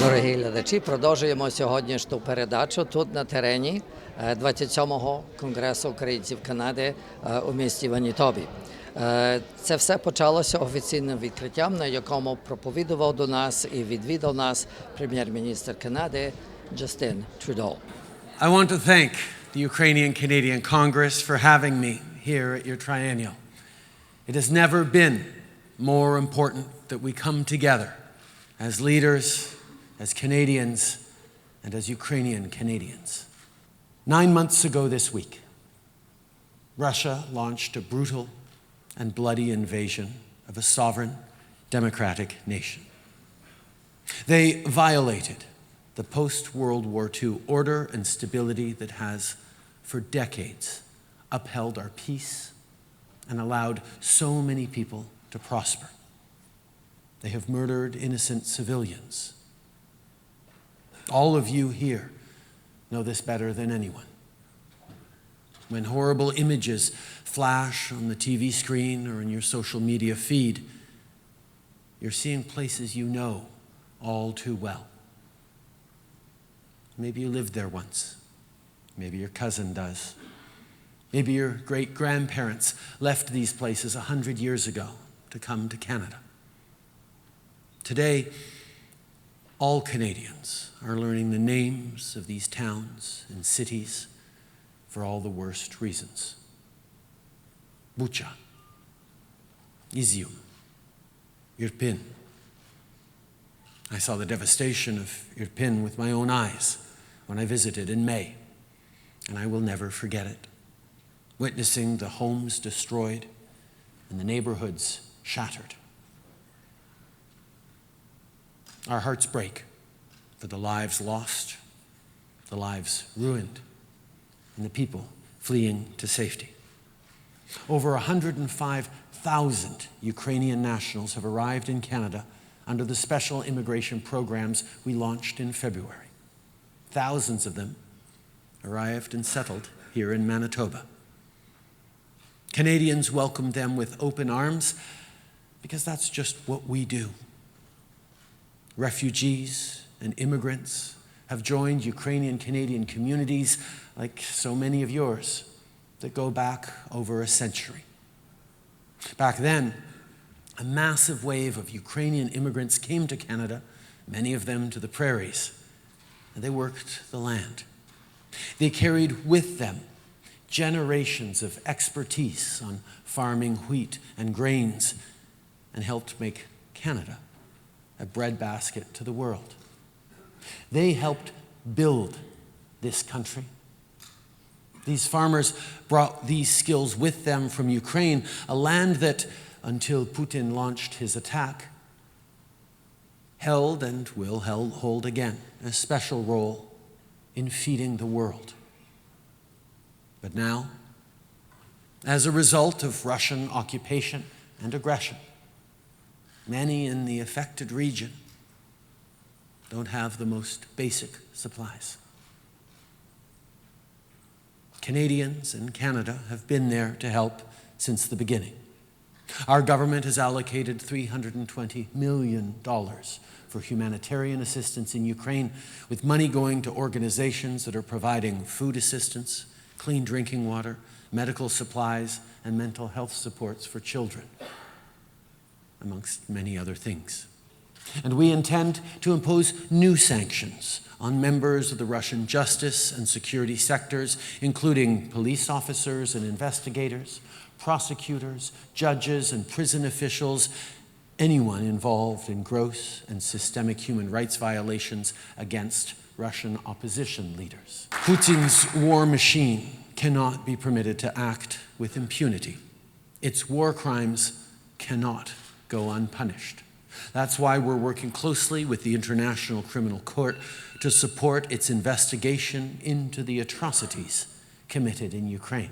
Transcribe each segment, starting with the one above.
Дорогі глядачі, продовжуємо сьогоднішню передачу тут на терені 27-го Конгресу українців Канади у місті Вінніпегі. Це все почалося офіційним відкриттям, на якому проповідував до нас і відвідав нас прем'єр-міністр Канади Justin Trudeau. I want to thank the Ukrainian Canadian Congress for having me here at your Triennial. It has never been more important that we come together as leaders, as Canadians, and as Ukrainian Canadians. 9 months ago this week, Russia launched a brutal and bloody invasion of a sovereign, democratic nation. They violated the post-World War II order and stability that has, for decades, upheld our peace and allowed so many people to prosper. They have murdered innocent civilians. All of you here know this better than anyone. When horrible images flash on the TV screen or in your social media feed, you're seeing places you know all too well. Maybe you lived there once. Maybe your cousin does. Maybe your great-grandparents left these places 100 years ago to come to Canada. Today, all Canadians are learning the names of these towns and cities for all the worst reasons. Bucha, Izium, Irpin. I saw the devastation of Irpin with my own eyes when I visited in May, and I will never forget it. Witnessing the homes destroyed and the neighborhoods shattered. Our hearts break for the lives lost, the lives ruined, and the people fleeing to safety. Over 105,000 Ukrainian nationals have arrived in Canada under the special immigration programs we launched in February. Thousands of them arrived and settled here in Manitoba. Canadians welcomed them with open arms because that's just what we do. Refugees and immigrants have joined Ukrainian Canadian communities like so many of yours that go back over a century. Back then, a massive wave of Ukrainian immigrants came to Canada, many of them to the prairies, and they worked the land. They carried with them generations of expertise on farming wheat and grains and helped make Canada a breadbasket to the world. They helped build this country. These farmers brought these skills with them from Ukraine, a land that, until Putin launched his attack, held and will hold again a special role in feeding the world. But now, as a result of Russian occupation and aggression, many in the affected region don't have the most basic supplies. Canadians and Canada have been there to help since the beginning. Our government has allocated $320 million for humanitarian assistance in Ukraine, with money going to organizations that are providing food assistance, clean drinking water, medical supplies, and mental health supports for children, amongst many other things. And we intend to impose new sanctions on members of the Russian justice and security sectors, including police officers and investigators, prosecutors, judges, and prison officials, anyone involved in gross and systemic human rights violations against Russian opposition leaders. Putin's war machine cannot be permitted to act with impunity. Its war crimes cannot go unpunished. That's why we're working closely with the International Criminal Court to support its investigation into the atrocities committed in Ukraine.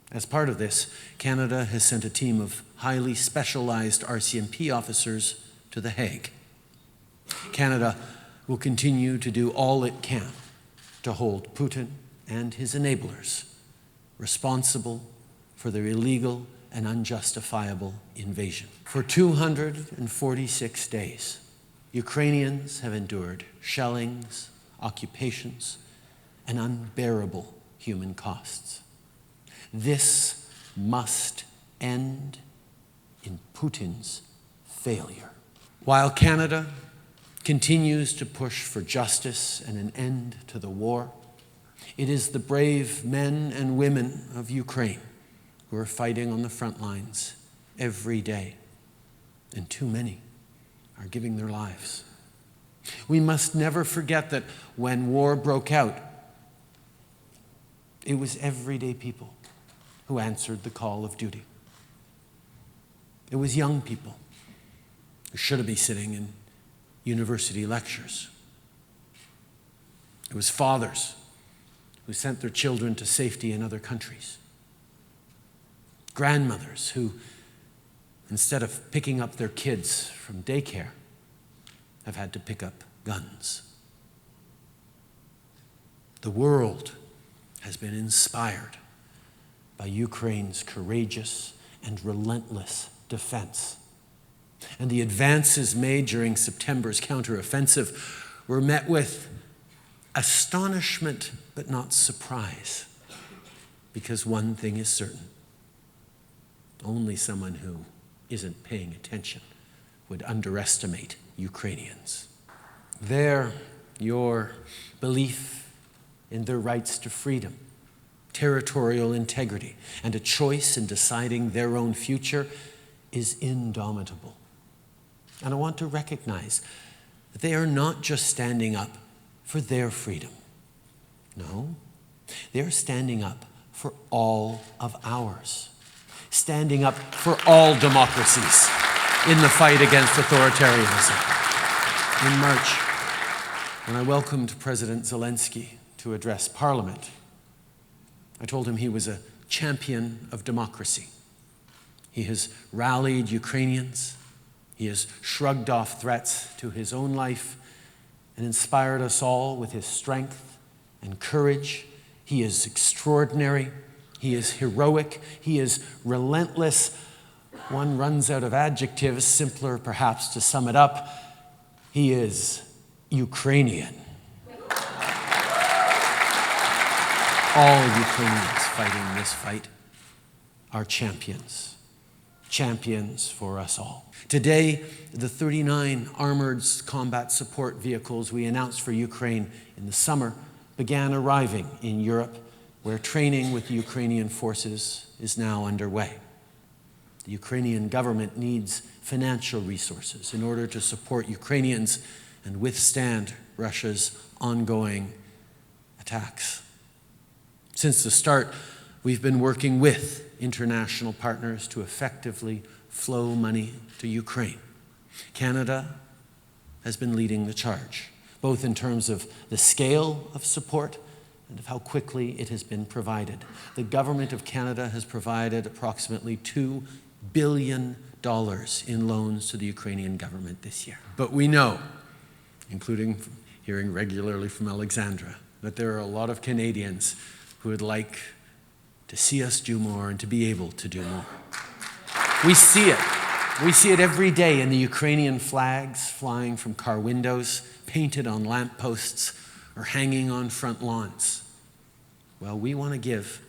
As part of this, Canada has sent a team of highly specialized RCMP officers to The Hague. Canada will continue to do all it can to hold Putin and his enablers responsible for their illegal and unjustifiable invasion. For 246 days, Ukrainians have endured shellings, occupations, and unbearable human costs. This must end in Putin's failure. While Canada continues to push for justice and an end to the war, it is the brave men and women of Ukraine who are fighting on the front lines every day, and too many are giving their lives. We must never forget that when war broke out, it was everyday people who answered the call of duty. It was young people who should have been sitting in university lectures. It was fathers who sent their children to safety in other countries. Grandmothers who, instead of picking up their kids from daycare, have had to pick up guns. The world has been inspired by Ukraine's courageous and relentless defense. And the advances made during September's counteroffensive were met with astonishment but not surprise, because one thing is certain: only someone who isn't paying attention would underestimate Ukrainians. Your belief in their rights to freedom, territorial integrity, and a choice in deciding their own future is indomitable. And I want to recognize that they are not just standing up for their freedom. No, they're standing up for all of ours, standing up for all democracies in the fight against authoritarianism. In March, when I welcomed President Zelensky to address Parliament, I told him he was a champion of democracy. He has rallied Ukrainians. He has shrugged off threats to his own life and inspired us all with his strength and courage. He is extraordinary. He is heroic. He is relentless. One runs out of adjectives, simpler perhaps to sum it up. He is Ukrainian. All Ukrainians fighting this fight are champions. Champions for us all. Today, the 39 armored combat support vehicles we announced for Ukraine in the summer began arriving in Europe, where training with the Ukrainian forces is now underway. The Ukrainian government needs financial resources in order to support Ukrainians and withstand Russia's ongoing attacks. Since the start, we've been working with international partners to effectively flow money to Ukraine. Canada has been leading the charge, both in terms of the scale of support and of how quickly it has been provided. The government of Canada has provided approximately $2 billion in loans to the Ukrainian government this year. But we know, including hearing regularly from Alexandra, that there are a lot of Canadians who would like to see us do more and to be able to do more. We see it. We see it every day in the Ukrainian flags flying from car windows, painted on lampposts, or hanging on front lawns. Well, we want to give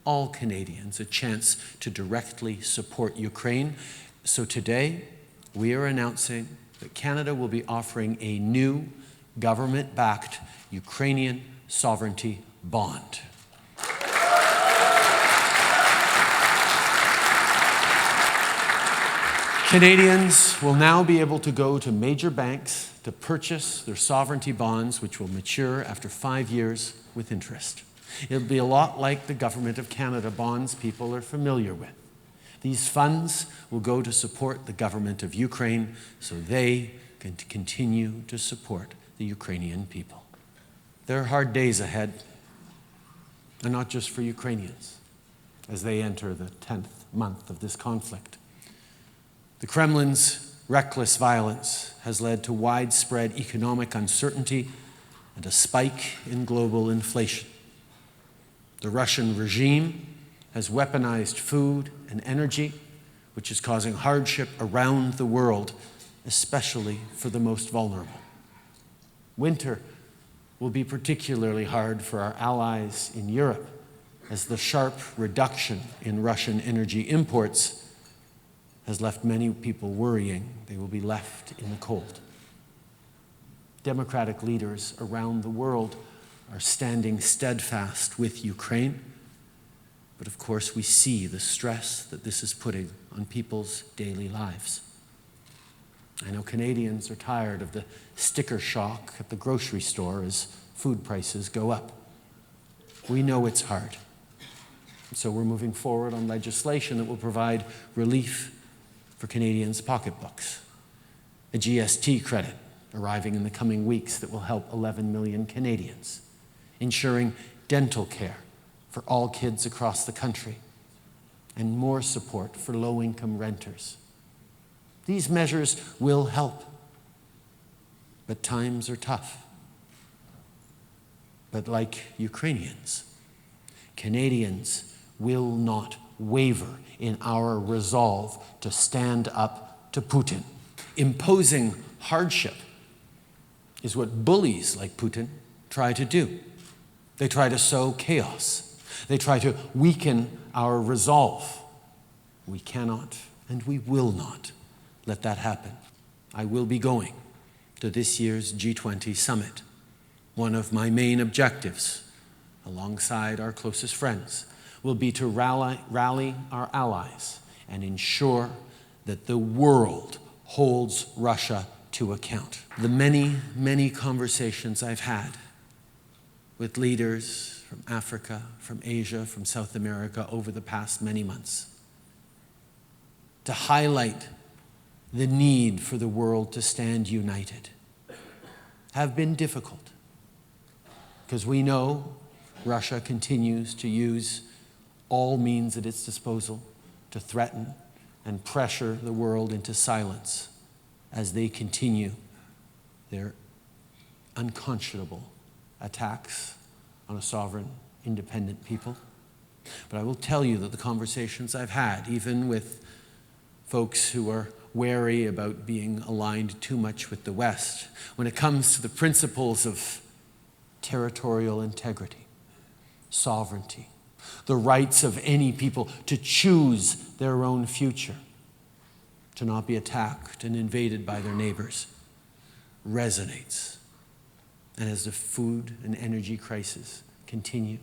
all Canadians a chance to directly support Ukraine. So today, we are announcing that Canada will be offering a new government-backed Ukrainian sovereignty bond. Canadians will now be able to go to major banks to purchase their sovereignty bonds, which will mature after 5 years with interest. It'll be a lot like the Government of Canada bonds people are familiar with. These funds will go to support the government of Ukraine so they can continue to support the Ukrainian people. There are hard days ahead, and not just for Ukrainians, as they enter the 10th month of this conflict. The Kremlin's reckless violence has led to widespread economic uncertainty and a spike in global inflation. The Russian regime has weaponized food and energy, which is causing hardship around the world especially for the most vulnerable. Winter will be particularly hard for our allies in Europe, as the sharp reduction in Russian energy imports has left many people worrying they will be left in the cold. Democratic leaders around the world are standing steadfast with Ukraine, but of course we see the stress that this is putting on people's daily lives. I know Canadians are tired of the sticker shock at the grocery store as food prices go up. We know it's hard. So we're moving forward on legislation that will provide relief for Canadians' pocketbooks. A GST credit arriving in the coming weeks that will help 11 million Canadians, ensuring dental care for all kids across the country, and more support for low-income renters. These measures will help, but times are tough. But like Ukrainians, Canadians will not waver in our resolve to stand up to Putin. Imposing hardship is what bullies like Putin try to do. They try to sow chaos. They try to weaken our resolve. We cannot and we will not let that happen. I will be going to this year's G20 summit. One of my main objectives, alongside our closest friends, will be to rally our allies and ensure that the world holds Russia to account. The many, many conversations I've had with leaders from Africa, from Asia, from South America over the past many months to highlight the need for the world to stand united have been difficult, because we know Russia continues to use all means at its disposal to threaten and pressure the world into silence as they continue their unconscionable attacks on a sovereign, independent people. But I will tell you that the conversations I've had, even with folks who are wary about being aligned too much with the West, when it comes to the principles of territorial integrity, sovereignty, the rights of any people to choose their own future, to not be attacked and invaded by their neighbors, resonates. And as the food and energy crisis continue,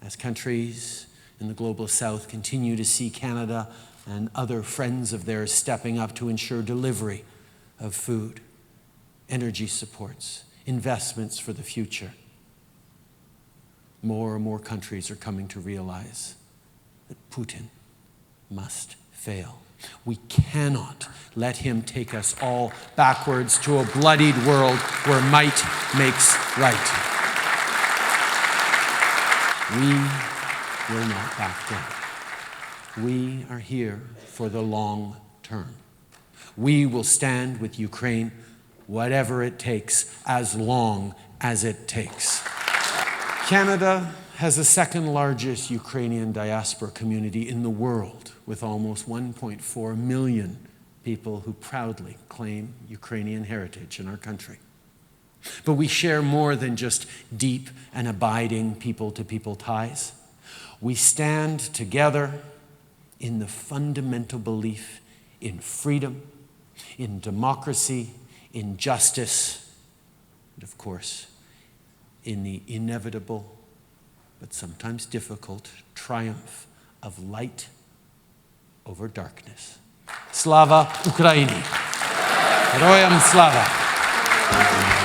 as countries in the global South continue to see Canada and other friends of theirs stepping up to ensure delivery of food, energy supports, investments for the future, more and more countries are coming to realize that Putin must fail. We cannot let him take us all backwards to a bloodied world where might makes right. We will not back down. We are here for the long term. We will stand with Ukraine, whatever it takes, as long as it takes. Canada has the second largest Ukrainian diaspora community in the world, with almost 1.4 million people who proudly claim Ukrainian heritage in our country. But we share more than just deep and abiding people-to-people ties. We stand together in the fundamental belief in freedom, in democracy, in justice, and of course, in the inevitable, but sometimes difficult, triumph of light over darkness. Slava Ukraini! Героям слава!